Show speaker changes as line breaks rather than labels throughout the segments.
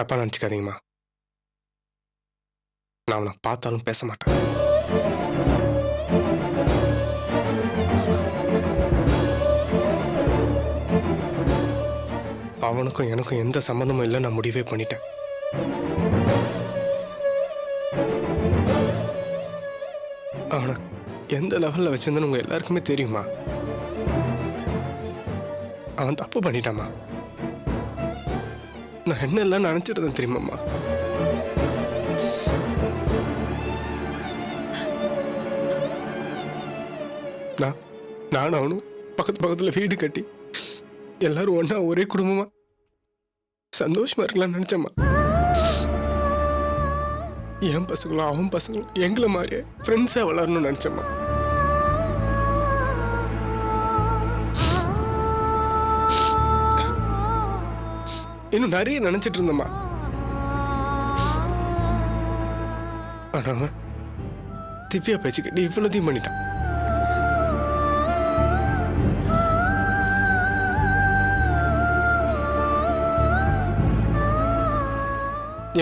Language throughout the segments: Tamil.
தப்பா நினச்சிக்காதீங்கம்மா. நான் அவனை பார்த்தாலும் பேச மாட்டேன். அவனுக்கும் எனக்கும் எந்த சம்மந்தமும் இல்லை, நான் முடிவே பண்ணிட்டேன். அவனை எந்த லெவலில் வச்சிருந்தேன்னு உங்க எல்லாருக்குமே தெரியுமா? அவன் தப்பு பண்ணிட்டாமா. நான் என்ன எல்லாம் நினைச்சிருந்தேன் தெரியுமாம்மா? நானும் அவனும் பக்கத்துல வீடு கட்டி எல்லாரும் ஒன்னா ஒரே குடும்பமா சந்தோஷமா இருக்கலாம்னு நினைச்சம்மா. என் பசங்களும் அவன் பசங்களும் எங்களை மாதிரியே ஃப்ரெண்ட்ஸா வளரணும்னு நினைச்சம்மா. இன்னும் நிறைய நினைச்சிட்டு இருந்தம்மா. ஆனா அவன் திவ்யா பேச்சுக்கிட்டு இவ்வளோத்தையும் பண்ணிட்டான்.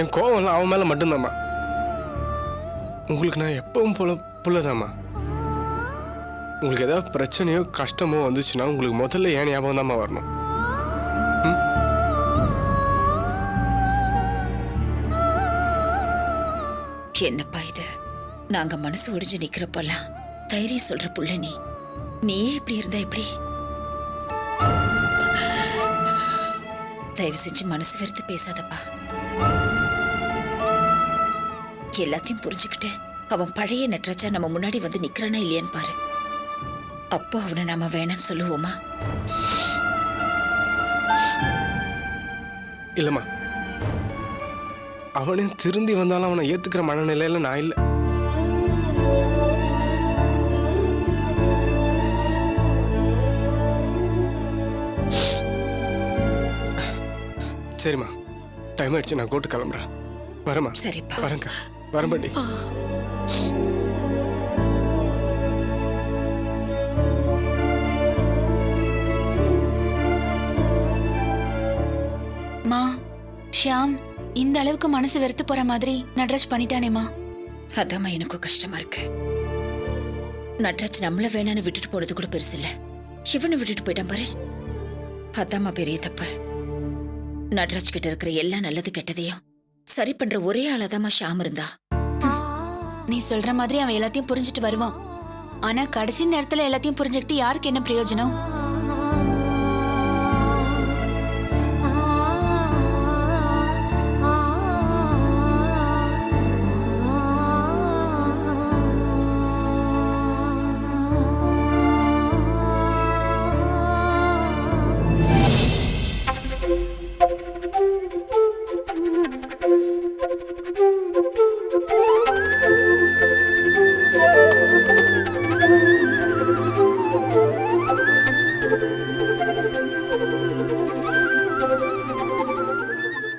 என் கோவம்லாம் அவன் மேல மட்டும்தாம்மா. உங்களுக்கு நான் எப்பவும் போல புள்ளதாம்மா. உங்களுக்கு ஏதாவது பிரச்சனையோ கஷ்டமோ வந்துச்சுன்னா உங்களுக்கு முதல்ல ஏன் ஞாபகம் தாம்மா வரணும்.
என்னப்பா இது? நாங்க மனசு ஒடிஞ்சு நிக்கிறப்பெல்லாம் தைரியம் சொல்ற புள்ள நீயே இப்படி இருந்தா எப்படி? தயவு செஞ்சு மனசு வெறுத்து பேசாதப்பா. எல்லாத்தையும் புரிஞ்சுக்கிட்டு அவன் பழைய நட்ராஜா நம்ம முன்னாடி வந்து நிக்கிறானா இல்லையான்னு பாரு. அப்போ அவனை நாம வேணான்னு சொல்லுவோமா?
இல்லம்மா, அவனே திருந்தி வந்தாலும் அவனை ஏத்துக்கிற மனநிலையில நான் இல்லை. சரிம்மா, டைம் ஆயிடுச்சு, நான் கோர்ட்டு கிளம்புறேன். வரமா?
சரிப்பா,
வரேங்க. வரம்படி.
மா, ஷியாம் இந்த அளவுக்கு மனசு வெறுத்து போற மாதிரி நட்ராஜ் பண்ணிட்டானேமா.
அதாம்மா எனக்கும் கஷ்டமா இருக்கு. நட்ராஜ் நம்மள வேணான்னு விட்டுட்டு போறது கூட பெருசு இல்ல, இவனை விட்டுட்டு போயிட்டான் பாரு. அதாம்மா பெரிய தப்பு. நட்ராஜ் கிட்ட இருக்கிற எல்லா நல்லது கெட்டதையும் சரி பண்ற ஒரே ஆளாதாம்மா ஷியாம் இருந்தா.
நீ சொல்ற மாதிரி அவன் எல்லாத்தையும் புரிஞ்சுட்டு வருவான். ஆனா கடைசி நேரத்துல எல்லாத்தையும் புரிஞ்சுக்கிட்டு யாருக்கு என்ன பிரயோஜனம்?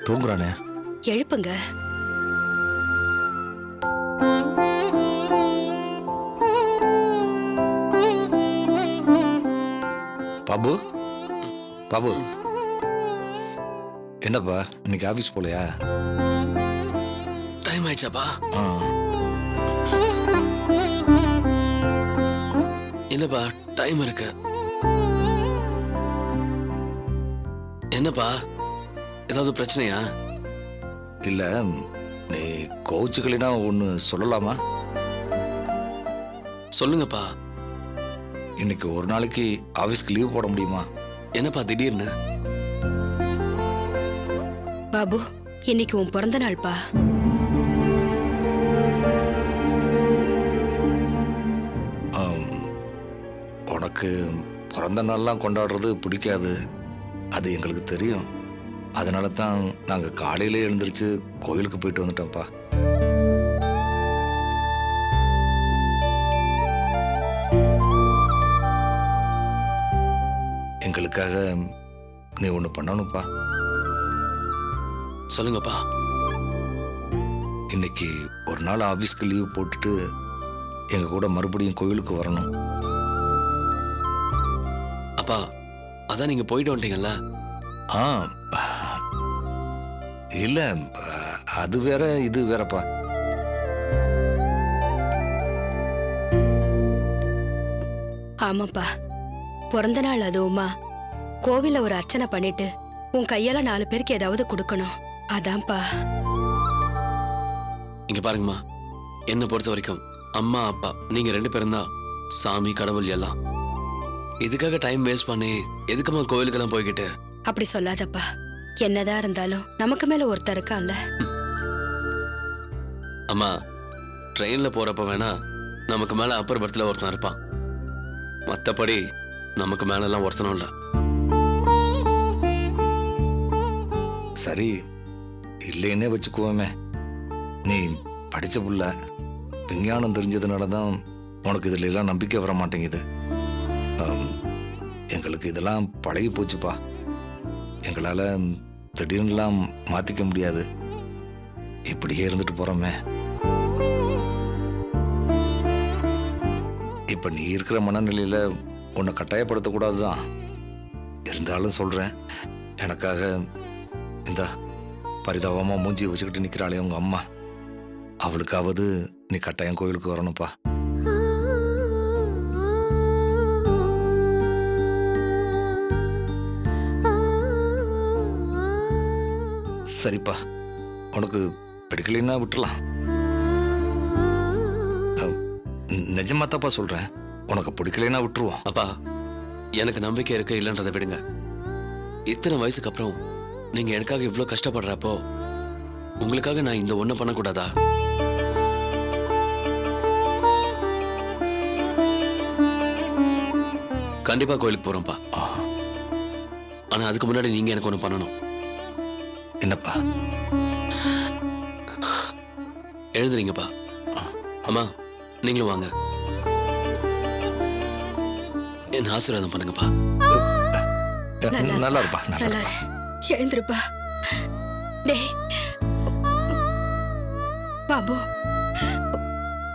தூங்குறானே,
எழுப்புங்க.
பாபு, பாபு என்னப்பா இன்னைக்கு ஆபீஸ் போலையா?
டைம் ஆயிடுச்சாப்பா? என்னப்பா டைம் இருக்கு. என்னப்பா ஏதாவது பிரச்சனையா?
இல்ல, நீ கோச்சுக்கலினா ஒன்று சொல்லலாமா?
சொல்லுங்கப்பா.
இன்னைக்கு ஒரு நாளைக்கு ஆபீஸ்க்கு லீவ் போட முடியுமா?
என்னப்பா திடீர்னு?
பாபு, இன்னைக்கு உன் பிறந்த நாள்பா.
உனக்கு பிறந்த நாள்லாம் கொண்டாடுறது பிடிக்காது, அது எங்களுக்கு தெரியும். அதனால தான் நாங்கள் காலையிலே எழுந்திரிச்சு கோயிலுக்கு போயிட்டு வந்துட்டோம்ப்பா. எங்களுக்காக நீ ஒன்று பண்ணணும்ப்பா.
சொல்லுங்கப்பா.
இன்னைக்கு ஒரு நாள் ஆபீஸ்க்கு லீவ் போட்டுட்டு எங்க கூட மறுபடியும் கோயிலுக்கு வரணும்.
அப்பா, அதான் நீங்க போயிட்டு வந்துட்டீங்கல்ல?
ஆ, இல்லை அது வேற இது வேறப்பா.
ஆமாப்பா, பிறந்த நாள் அதுவுமா கோவில்ல ஒரு அர்ச்சனை பண்ணிட்டு உன் கையால 4 பேருக்கு ஏதாவது கொடுக்கணும். அதான்ப்பா.
இங்க பாருங்கம்மா, என்னை பொறுத்த வரைக்கும் அம்மா அப்பா நீங்க 2 பேரும் தான் சாமி கடவுள் எல்லாம். இதுக்காக டைம் வேஸ்ட் பண்ணி எதுக்குமா கோயிலுக்கெல்லாம் போய்கிட்டு?
அப்படி சொல்லாதப்பா. என்னதான் இருந்தாலும் நமக்கு மேல ஒருத்தர் இருக்கான்ல.
அம்மா, ட்ரெயின்ல போறப்ப வேணா நமக்கு மேல அப்பர் பர்த்ல ஒருத்தன் இருப்பான். மத்தபடி நமக்கு மேல எல்லாம் ஒருத்தனும் இல்ல.
சரி இல்லைன்னே வச்சுக்குவோமே. நீ படிச்ச புள்ள, விஞ்ஞானம் தெரிஞ்சதுனால தான் உனக்கு இதுல எல்லாம் நம்பிக்கை வர மாட்டேங்குது. எங்களுக்கு இதெல்லாம் பழகி போச்சுப்பா. எங்களால் திடீர்னுலாம் மாற்றிக்க முடியாது. இப்படியே இருந்துட்டு போகிறோமே. இப்போ நீ இருக்கிற மனநிலையில் உன்னை கட்டாயப்படுத்தக்கூடாது தான். இருந்தாலும் சொல்கிறேன், எனக்காக இந்த பரிதாபமாக மூஞ்சி வச்சுக்கிட்டு நிற்கிறாளே உங்கள் அம்மா, அவளுக்காவது நீ கட்டாயம் கோயிலுக்கு வரணும்ப்பா. சரிப்பா, உனக்கு பிடிக்கலைன்னா விட்டுலாம். நிஜமா தாப்பா சொல்றேன், உனக்கு பிடிக்கலைன்னா விட்டுருவோம்.
அப்பா, எனக்கு நம்பிக்கை இருக்கு இல்லைன்றதை விடுங்க. இத்தனை வயசுக்கு அப்புறம் நீங்க எனக்காக இவ்வளோ கஷ்டப்படுறப்போ உங்களுக்காக நான் இந்த ஒண்ணு பண்ணக்கூடாதா? கண்டிப்பா கோயிலுக்கு போறோம்ப்பா. ஆனா அதுக்கு முன்னாடி நீங்க எனக்கு ஒண்ணு பண்ணணும்.
என்னப்பா?
எழுதுறீங்கப்பா. அம்மா, நீங்களும் வாங்க. என்ன ஆசீர்வாதம் பண்ணுங்கப்பா.
நல்லா இருப்பா.
நல்லா எழுந்திருப்பா. டேய் பாபு,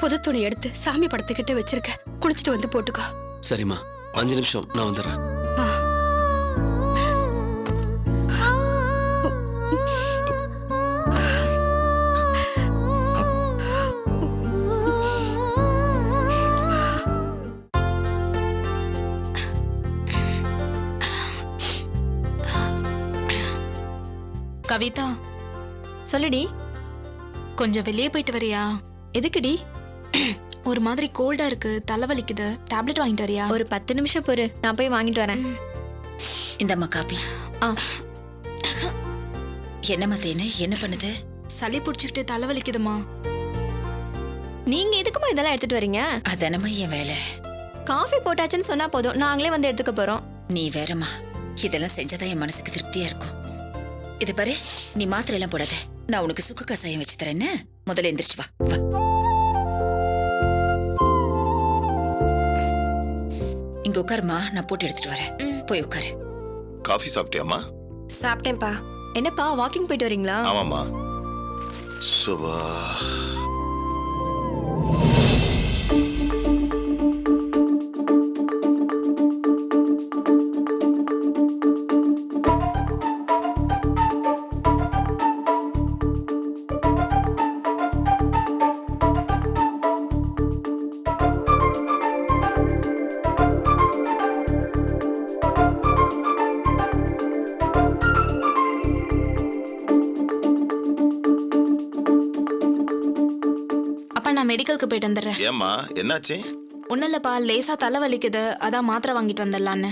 புது துணி எடுத்து சாமி படத்துக்கிட்ட வச்சிருக்க, குளிச்சுட்டு வந்து போட்டுக்கோ.
சரிம்மா, 5 நிமிஷம் நான் வந்துடுறேன்.
கவிதா,
சொல்லுடி.
கொஞ்சம் வெளியே போயிட்டு வரியா?
எதுக்குடி?
ஒரு மாதிரி கோல்டா இருக்கு, தலைவலிக்குது. டேப்லெட் வாங்கிட்டு வரியா?
ஒரு 10 நிமிஷம் பொறு, நான் போய் வாங்கிட்டு வரேன்.
இந்தம்மா காப்பி. என்னம்மா தேனு, என்ன பண்ணுது?
சளி பிடிச்சிக்கிட்டு தலைவலிக்குதுமா.
நீங்க எதுக்குமா இதெல்லாம் எடுத்துட்டு வரீங்க?
அதானம்மா என் வேலை.
காஃபி போட்டாச்சுன்னு சொன்னா போதும், நாங்களே வந்து எடுத்துக்க போறோம்.
நீ வேறம்மா, இதெல்லாம் செஞ்சாதான் என் மனசுக்கு திருப்தியா இருக்கும். இது பாரு, நீ மாத்திரை எல்லாம் போடாத, நான் உனக்கு சுக்கு கசாயம் வச்சு தரேன்னு. முதல்ல எந்திரிச்சு வா. இங்க உட்காருமா, நான் போட்டு எடுத்துட்டு வரேன். போய் உட்காரு.
காஃபி சாப்பிட்டியாமா?
சாப்பிட்டேன்ப்பா. என்னப்பா வாக்கிங் போயிட்டு வரீங்களா?
ஆமாம்மா. சுபா,
நான் மெடிக்கலுக்கு போயிட்டு வந்துடுறேன்.
ஏம்மா என்னாச்சு?
ஒன்னும் இல்லப்பா, லேசா தலை வலிக்குது, அதான் மாத்திரை வாங்கிட்டு வந்துடலான்னு.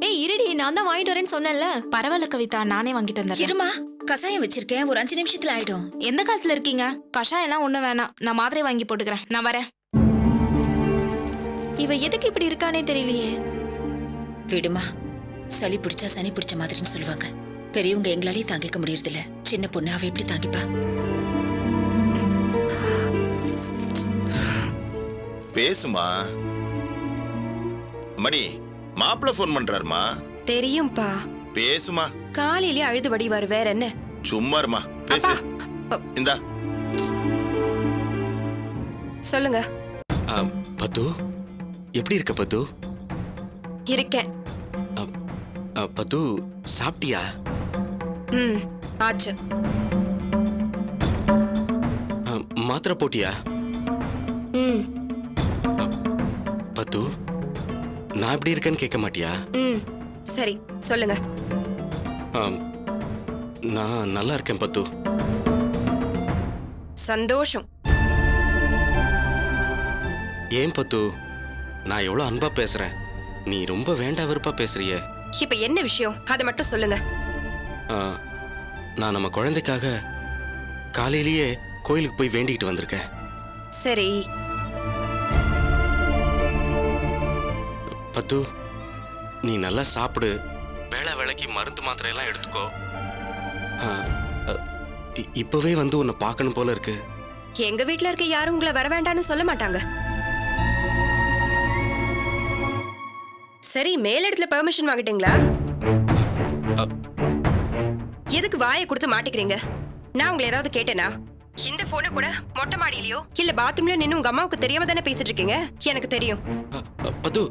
ஏய் இருடி, நான் தான் வாங்கிட்டு வரேன்னு சொன்னேன்ல.
பரவாயில்ல கவிதா, நானே வாங்கிட்டு வந்துடுறேன்.
இருமா, கசாயம் வச்சிருக்கேன், ஒரு 5 நிமிஷத்துல ஆயிடும்.
எந்த காலத்துல இருக்கீங்க? கஷாயம் எல்லாம் ஒண்ணும் வேணாம், நான் மாத்திரை வாங்கி போட்டுக்கிறேன். நான் வரேன்.
இவ எதுக்கு இப்படி இருக்கானே தெரியலையே.
விடுமா, சளி பிடிச்சா சனி பிடிச்ச மாதிரின்னு சொல்லுவாங்க. பெரியவங்க எங்களாலேயே தாங்கிக்க முடியறதில்ல. சின்ன பொண்ணு அவ எப்படி தாங்கிப்பா?
பேசுமா. மணி, மாப்பிள்ள போன் பண்றாருமா.
தெரியும்பா.
பேசுமா.
காலையிலே அழுதுபடி வர, வேற என்ன?
சும்மா இருமா, பேசு. இந்தா
சொல்லுங்க.
பத்து, எப்படி இருக்க பத்து?
இருக்கேன்.
பத்து, சாப்பிட்டியா?
ஆச்சு.
மாத்திரை போட்டியா?
ம்
பத்து, நான் எப்படி இருக்கேன்னு கேட்க மாட்டியா?
ம் சரி சொல்லுங்க.
ஆம், நான் நல்லா இருக்கேன் பத்து.
சந்தோஷம்.
ஏன் பத்து, நான் எவ்வளோ அன்பா பேசுறேன், நீ ரொம்ப வேண்டா வெறுப்பா பேசுறியே.
இப்ப என்ன விஷயம் அதை மட்டும் சொல்லுங்க.
ஆ, நான் நம்ம குழந்தைக்காக காலையிலேயே கோயிலுக்கு போய் வேண்டிக்கிட்டு வந்திருக்கேன்.
சரி
பத்து, நீ நல்லா சாப்பிடு, வேளை வேளைக்கு மருந்து மாத்திரை எல்லாம் எடுத்துக்கோ. ஆ, இப்பவே வந்து உன்னை பார்க்கணும் போல இருக்கு.
எங்க வீட்ல இருக்க யாரும் உங்களை வர வேண்டாம்னு சொல்ல மாட்டாங்க. சரி மேலிடத்துல பெர்மிஷன் வாங்கிட்டீங்களா? எதுக்கு வாயை கொடுத்து மாட்டிக்கிறீங்க? நான் உங்களை ஏதாவது கேட்டேனா? இந்த போனை கூட மொட்டை மாடியிலயோ இல்ல பாத்ரூம்ல நின்னு உங்க அம்மாவுக்கு தெரியாம தானே பேசிட்டு இருக்கீங்க? எனக்கு தெரியும்.
பத்து,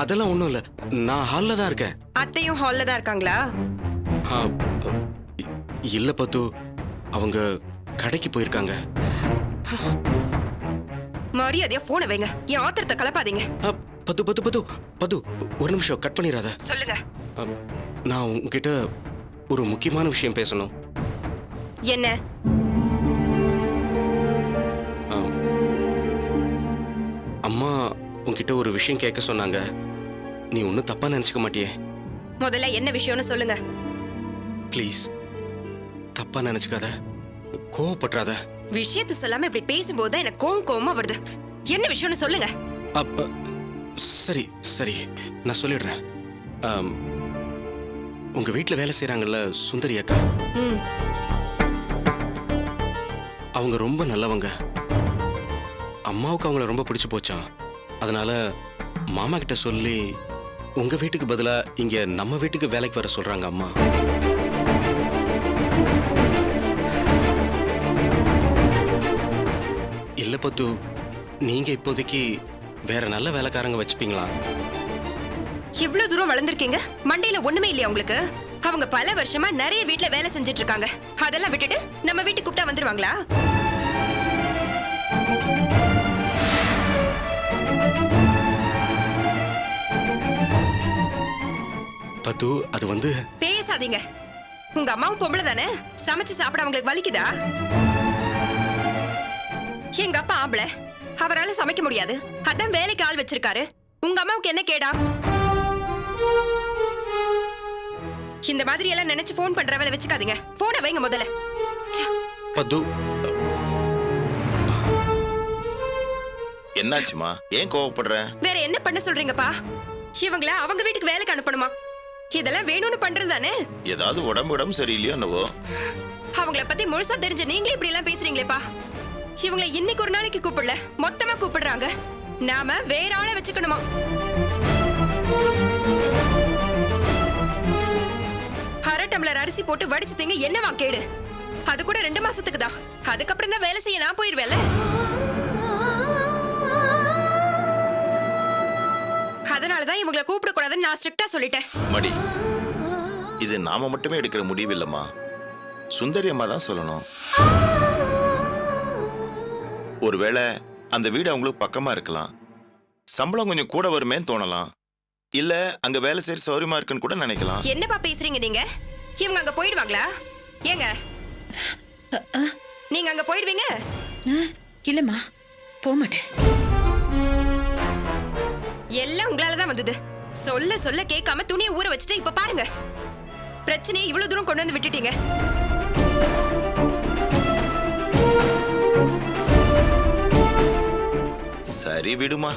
அதெல்லாம் ஒண்ணும் இல்ல, நான் ஹால்ல தான் இருக்கேன்.
அத்தையும் ஹால்ல தான் இருக்காங்களா?
ஆ, இல்ல பத்து, அவங்க கடைக்கு போயிருக்காங்க.
மரியாதையா போனை வைங்க, என் ஆத்திரத்தை கலப்பாதீங்க.
பத்து பத்து பத்து பத்து, ஒரு நிமிஷம் கட் பண்ணிடாத.
சொல்லுங்க.
நான் உங்ககிட்ட ஒரு முக்கியமான விஷயம் பேசணும்.
என்ன?
அம்மா உன்கிட்ட ஒரு விஷயம் கேட்க சொன்னாங்க, நீ ஒன்னும் தப்பா நினைச்சுக்க மாட்டியே?
முதல்ல என்ன விஷயம்னு சொல்லுங்க.
ப்ளீஸ் தப்பா நினைச்சுக்காத, கோவப்படாத.
விஷயத்தை சொல்லாம இப்படி பேசும்போது எனக்கு கோவமா வருது. என்ன விஷயம்னு சொல்லுங்க.
சரி சரி, நான் சொல்லிடுறேன். உங்க வீட்டுல வேலை செய்யறாங்கல்ல சுந்தரி அக்கா, அவங்க ரொம்ப நல்லவங்க. அம்மாவுக்கு அவங்கள ரொம்ப பிடிச்சு போச்சான். அதனால மாமா கிட்ட சொல்லி உங்க வீட்டுக்கு பதிலா இங்க நம்ம வீட்டுக்கு வேலைக்கு வர சொல்றாங்க அம்மா. இல்ல பத்து, நீங்க இப்போதைக்கு வேற நல்ல வேலைக்காரங்க வச்சுப்பீங்களா?
இவ்வளவு தூரம் வளர்ந்துருக்கீங்க, மண்டையில ஒண்ணுமே இல்லையா உங்களுக்கு? அவங்க பல வருஷமா நிறைய வீட்ல வேலை செஞ்சுட்டு இருக்காங்க. அதெல்லாம் விட்டுட்டு நம்ம வீட்டுக்கு கூப்பிட்டா வந்துருவாங்களா?
பத்து, அது வந்து
பேசாதீங்க. உங்க அம்மாவும் பொம்பளை தானே, சமைச்சு சாப்பிட அவங்களுக்கு வலிக்குதா? எங்க அப்பா ஆம்பளை, அவரால சமைக்க முடியாது, அதான் வேலைக்கு ஆள் வச்சிருக்காரு. உங்க அம்மாவுக்கு என்ன கேடா? இந்த மாதிரி எல்லாம் நினைச்சு போன் பண்ற வேலை வச்சுக்காதீங்க. போனை வைங்க முதல்ல.
பத்து,
என்னாச்சுமா, ஏன் கோவப்படுற?
வேற என்ன பண்ண சொல்றீங்கப்பா? இவங்கள அவங்க வீட்டுக்கு வேலைக்கு அனுப்பணுமா? இதெல்லாம் வேணும்னு பண்றது தானே?
ஏதாவது உடம்பு சரியில்லையோ என்னவோ?
அவங்கள பத்தி முழுசா தெரிஞ்ச நீங்களே இப்படி எல்லாம் பேசுறீங்களேப்பா. இவங்களை இன்னைக்கு ஒரு நாளைக்கு கூப்பிடல, மொத்தமா கூப்பிடுறாங்க. நாம வேற ஆளை வச்சுக்கணுமா? அரை டம்ளர் அரிசி போட்டு வடிச்சு திங்க என்னவா கேடு? அது கூட 2 மாசத்துக்கு தான். அதுக்கப்புறம் தான் வேலை செய்ய நான் போயிடுவேல. அதனாலதான் இவங்களை கூப்பிடக்கூடாதுன்னு நான் ஸ்ட்ரிக்டா சொல்லிட்டேன்.
மடி, இது நாம மட்டுமே எடுக்கிற முடிவு இல்லம்மா, சுந்தரி அம்மா தான் சொல்லணும். ஒருவேளை அந்த வீடு அவங்களுக்கு பக்கமா இருக்கலாம், சம்பளம் கொஞ்சம் கூட வருமேன்னு தோணலாம், இல்ல அங்க வேலை செய்யற சௌரியமா இருக்குன்னு கூட நினைக்கலாம்.
என்னப்பா பேசுறீங்க நீங்க? இவங்க அங்க போயிடுவாங்களா? ஏங்க நீங்க அங்க போயிடுவீங்க?
இல்லம்மா, போக மாட்டேன்.
எல்லாம் உங்களாலதான் வந்தது. சொல்ல சொல்ல கேட்காம துணியை ஊற வச்சுட்டு இப்ப பாருங்க, பிரச்சனையை இவ்வளவு தூரம் கொண்டு வந்து விட்டுட்டீங்க.
சரி விடுமா,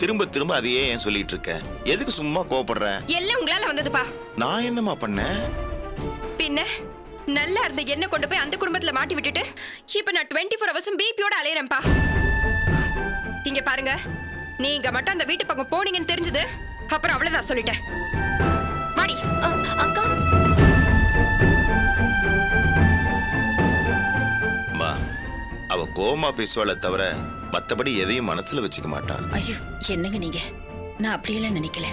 திரும்ப திரும்ப அதையே ஏன் சொல்லிட்டு இருக்க? எதுக்கு சும்மா கோவப்படுற?
எல்லாம் உங்களால வந்ததுப்பா.
நான் என்னமா பண்ணேன்?
பின்ன நல்லா இருந்த என்ன கொண்டு போய் அந்த குடும்பத்துல மாட்டி விட்டுட்டு இப்ப நான் 24 ஹவர்ஸும் பிபியோட அலையறேன்ப்பா. இங்க பாருங்க, நீங்க மட்டும் அந்த வீட்டு பக்கம் போனீங்கன்னு தெரிஞ்சது அப்புறம் அவ்வளவுதான் சொல்லிட்டேன். வாடி.
அக்கா,
அம்மா, அவ கோவமா பேசுவாளே தவிர மத்தபடி எதையும் மனசுல வச்சுக்க மாட்டா.
ஐயோ என்னங்க நீங்க, நான் அப்படியெல்லாம் நினைக்கல.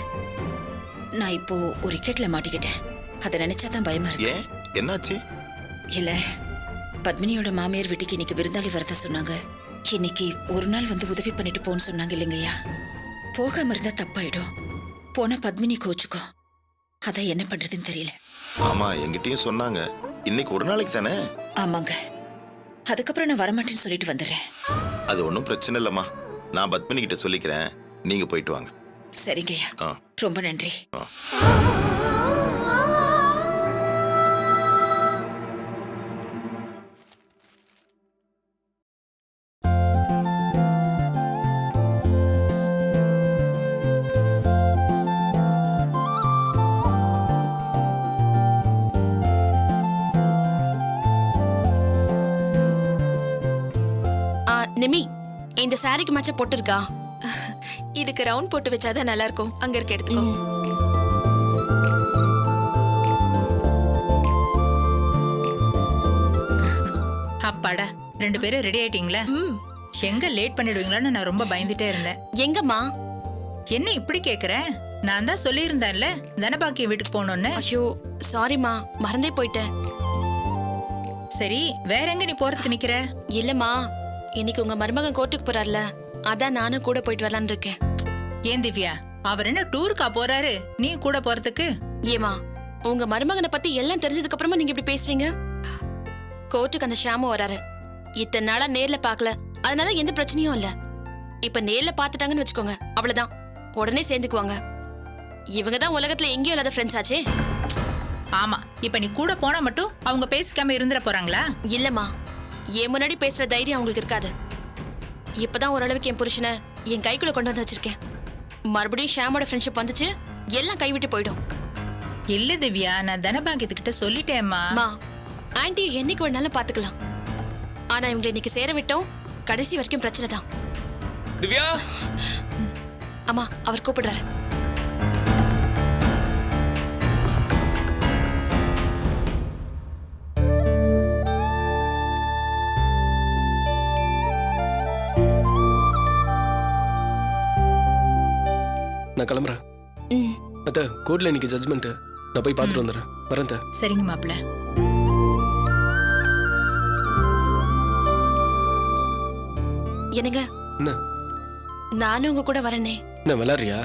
நான் இப்போ ஒரு இக்கட்ல மாட்டிக்கிட்டேன், அதை நினைச்சாதான் பயமா இருக்கு.
ஏன், என்னாச்சு?
இல்ல, பத்மினியோட மாமியார் வீட்டுக்கு இன்னைக்கு விருந்தாளி வரத சொன்னாங்க. இன்னைக்கு ஒரு நாள் வந்து உதவி பண்ணிட்டு போன்னு சொன்னாங்க இல்லைங்கய்யா. போகாம இருந்தா தப்பாயிடும். போனா பத்மினி கோச்சுக்கும். அதான் என்ன பண்றதுன்னு தெரியல.
ஆமா, என்கிட்டயும் சொன்னாங்க. இன்னைக்கு ஒரு நாளைக்கு தானே.
ஆமாங்க, அதுக்கப்புறம் நான் வரமாட்டேன்னு சொல்லிட்டு வந்துடுறேன்.
அது ஒன்றும் பிரச்சனை இல்லைம்மா. நான் பத்மினி கிட்ட சொல்லிக்கிறேன். நீங்க போயிட்டு வாங்க.
சரிங்கய்யா,
ஆ.
ரொம்ப நன்றி.
ஆ.
நிமி, இந்த சாரிக்கு மச்ச பொட்டு இருக்கா?
இதுக்கு ரவுண்ட் போட்டு வச்சாதான் நல்லா இருக்கும். அங்க இருக்க எடுத்துக்கோ.
அப்பாடா, 2 பேரும் ரெடி ஆயிட்டீங்களா? எங்க லேட் பண்ணிடுவீங்களான்னு நான் ரொம்ப பயந்துட்டே இருந்தேன்.
எங்கம்மா?
என்ன இப்படி கேக்குற? நான் தான் சொல்லியிருந்தேன்ல தனபாக்கிய வீட்டுக்கு போகணும்னு.
ஐயோ சாரிம்மா, மறந்தே போயிட்டேன்.
சரி, வேற எங்க நீ போறதுக்கு நிக்கிற?
இல்லம்மா, இன்னைக்கு உங்க மருமகன் கோர்ட்டுக்கு போறாருல, அதான் நானும் கூட போயிட்டு வரலான்னு இருக்கேன்.
ஏன் திவ்யா, அவர் என்ன டூருக்கா போறாரு, நீ கூட போறதுக்கு?
ஏமா, உங்க மருமகனை பத்தி எல்லாம் தெரிஞ்சதுக்கு அப்புறமா நீங்க இப்படி பேசுறீங்க? கோர்ட்டுக்கு அந்த ஷாமு வராரு. இத்தனை நாளா நேர்ல பாக்கல, அதனால எந்த பிரச்சனையும் இல்ல. இப்ப நேர்ல பாத்துட்டாங்கன்னு வச்சுக்கோங்க, அவ்வளவுதான், உடனே சேர்ந்துக்குவாங்க. இவங்க தான் உலகத்துல எங்கேயும் இல்லாத ஃப்ரெண்ட்ஸ் ஆச்சே.
ஆமா, இப்ப நீ கூட போனா மட்டும் அவங்க பேசிக்காம இருந்துட போறாங்களா?
இல்லம்மா, என் முன்னாடி பேசுற தைரியம் அவங்களுக்கு இருக்காது. இப்பதான் ஓரளவுக்கு என் புருஷனை என் கைக்குள்ள கொண்டு வந்து வச்சிருக்கேன். மறுபடியும் ஷாமோட ஃப்ரெண்ட்ஷிப் வந்துச்சு, எல்லாம் கைவிட்டு போயிடும்.
இல்ல திவ்யா, நான் தனபாகியத்துக்கிட்ட சொல்லிட்டேம்மா.
ஆன்டி என்னைக்கு வேணாலும் பாத்துக்கலாம். ஆனா இவங்களை இன்னைக்கு சேர விட்டோம், கடைசி வரைக்கும் பிரச்சனை தான்.
திவ்யா,
அம்மா அவர் கூப்பிடுறாரு.
நான் கிளம்புறேன். அத்தை, கோர்ட்ல இன்னைக்கு ஜட்ஜ்மெண்ட். நான் போய் பார்த்துட்டு வந்துடுறேன். வரேன் அத்தை.
சரிங்க மாப்பிள்ள.
என்னங்க,
என்ன
நானும் உங்க கூட வரனே.
என்ன விளாடுறியா?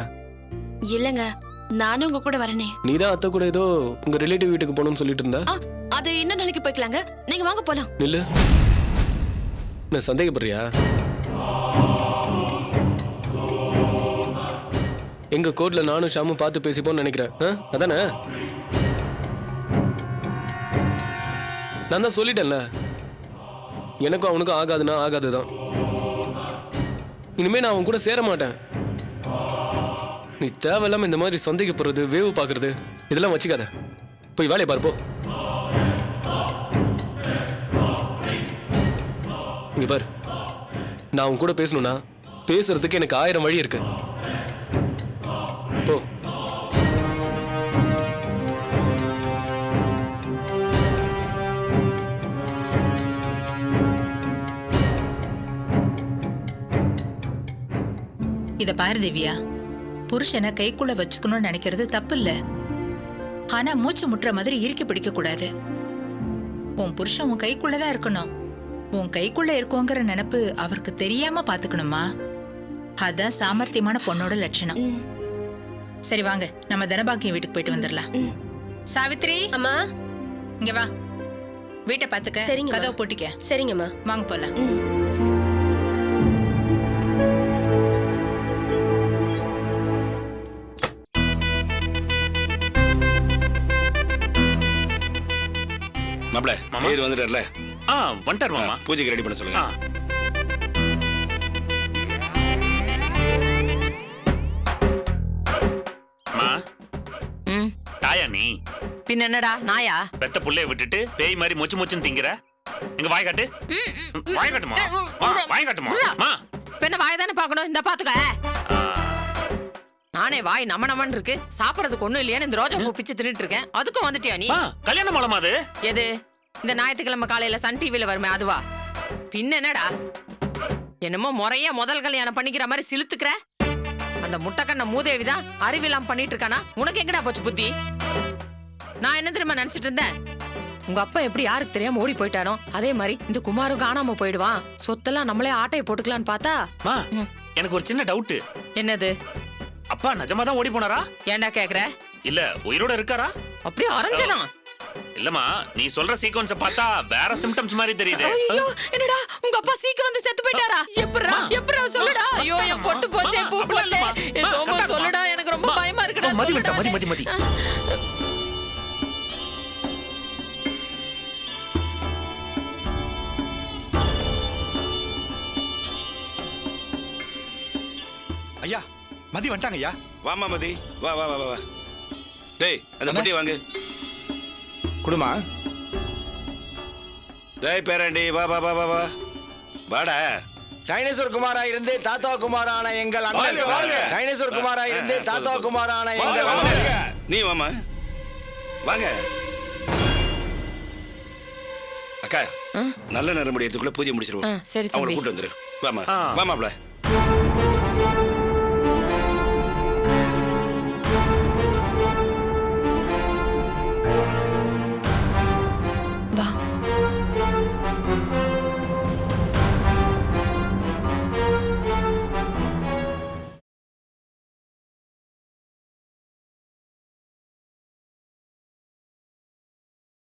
இல்லங்க, நானும் உங்க கூட வரனே.
நீதான் அத்தை கூட ஏதோ உங்க ரிலேட்டிவ் வீட்டுக்கு போகணும்னு சொல்லிட்டு இருந்தா.
அது இன்னும் நாளைக்கு போய்க்கலாங்க. நீங்க வாங்க போலாம்.
நில்லு. நான் சந்தேகப்படுறியா? எங்க கோர்ட்ல நானும் ஷாமும் பார்த்து பேசிப்போன்னு நினைக்கிறேன். அதானே? நான் தான் சொல்லிட்டேன்ல, எனக்கும் அவனுக்கும் ஆகாதுன்னா ஆகாதுதான். இனிமே நான் அவன் கூட சேர மாட்டேன். நீ தேவையில்லாம இந்த மாதிரி சந்தேகப்படுறது, வேவு பார்க்கறது இதெல்லாம் வச்சுக்காத. போய் வேலையை பார்ப்போ. இங்க பாரு, நான் அவன் கூட பேசணும்னா பேசுறதுக்கு எனக்கு 1000 வழி இருக்கு. போ.
இத பாரு திவ்யா, புருஷனை கைக்குள்ள வச்சுக்கணும்னு நினைக்கிறது தப்பு இல்ல. ஆனா மூச்சு முட்டுற மாதிரி இறுக்கி பிடிக்க கூடாது. உன் புருஷன் உன் கைக்குள்ளதான் இருக்கணும். உன் கைக்குள்ள இருக்கோங்கிற நினைப்பு அவருக்கு தெரியாம பாத்துக்கணுமா? அதான் சாமர்த்தியமான பொண்ணோட லட்சணம். சரி வாங்க, நம்ம தனபாக்கியம் வீட்டுக்கு போயிட்டு வந்துடலாம். சாவித்ரி,
அம்மா
இங்க வா. வீட்டை பாத்துக்க.
சரிங்க.
கதவை போட்டிக்க.
சரிங்கம்மா.
வாங்க போலாம்.
மாப்ள, பேர் வந்துட்டார்ல?
வந்துட்டார் மாமா.
பூஜைக்கு ரெடி பண்ண சொல்லுங்க.
தாயா நீ?
பின் என்னடா நாயா?
பெத்த புள்ளைய விட்டுட்டு பேய் மாதிரி மொச்சு மொச்சுன்னு திங்கிற. எங்க வாய் காட்டு. வாய் காட்டுமா? வாய் காட்டுமா?
பின்ன வாய் தானே பாக்கணும். இந்த பாத்துக்க. நானே வாய் நமன்னு இருக்கு, சாப்பிடறதுக்கு ஒண்ணும் இல்லையான்னு இந்த ரோஜா பூ பிச்சு தின்னுட்டு இருக்கேன். அதுக்கும் வந்துட்டியா நீ?
கல்யாண மாலமா அது?
எது? இந்த ஞாயிற்றுக்கிழமை காலையில சன் டிவில வருமே அதுவா? பின்ன என்னடா, என்னமோ முறையா முதல் கல்யாணம் பண்ணிக்கிற மாதிரி சிலுத்துக்கிற. அந்த முட்டைக்கண்ண மூதேவிதான் அறிவிலாம் பண்ணிட்டு இருக்கானா? உனக்கு எங்கடா போச்சு புத்தி? நான் என்ன தெரியுமா நினைச்சிட்டு இருந்தேன், உங்க அப்பா எப்படி யாருக்கு தெரியாம ஓடி போயிட்டானோ அதே மாதிரி இந்த குமாரும் காணாம போயிடுவான், சொத்தெல்லாம் நம்மளே ஆட்டையை போட்டுக்கலான்னு பார்த்தா.
மா எனக்கு ஒரு சின்ன டவுட்.
என்னது?
அப்பா நிஜமா தான் ஓடி போனாரா?
ஏன்டா கேக்குற?
இல்ல உயிரோட இருக்காரா?
அப்படியே அரைஞ்சனா?
இல்லம்மா நீ சொல்ற சீக்வன்ஸ பார்த்தா வேற சிம்டம்ஸ் மாதிரி தெரியுது.
ஐயோ என்னடா உங்க அப்பா சீக்கிரம் வந்து செத்து போயிட்டாரா? எப்பறா சொல்லுடா. ஐயோ என் பொட்டு போச்சே, பூ போச்சே. ஏ சோமா சொல்லுடா, எனக்கு ரொம்ப பயமா இருக்குடா.
மதி.
ஐயா மதி வந்துட்டாங்க ஐயா.
வாமா மதி, வா வா வா வா. டேய் அந்த பொட்டி வாங்கு.
குடுமா.
டேய் பேராண்டி, வா வா வா வா வா. வாடா.
டைனோசர் குமாரா இருந்து தாத்தா குமாரான எங்கள் அண்ணன். டைனோசர் குமாரா இருந்து தாத்தா குமாரான எங்கள் அண்ணன்.
நீ வாமா, வாங்க. அக்கா நல்ல நேரம் முடியறதுக்குள்ள பூஜை முடிச்சிருவோம்.
சரி
அவங்களை
தம்பி.
கூட்டு வந்துரு. வாமா வாமாப்ல.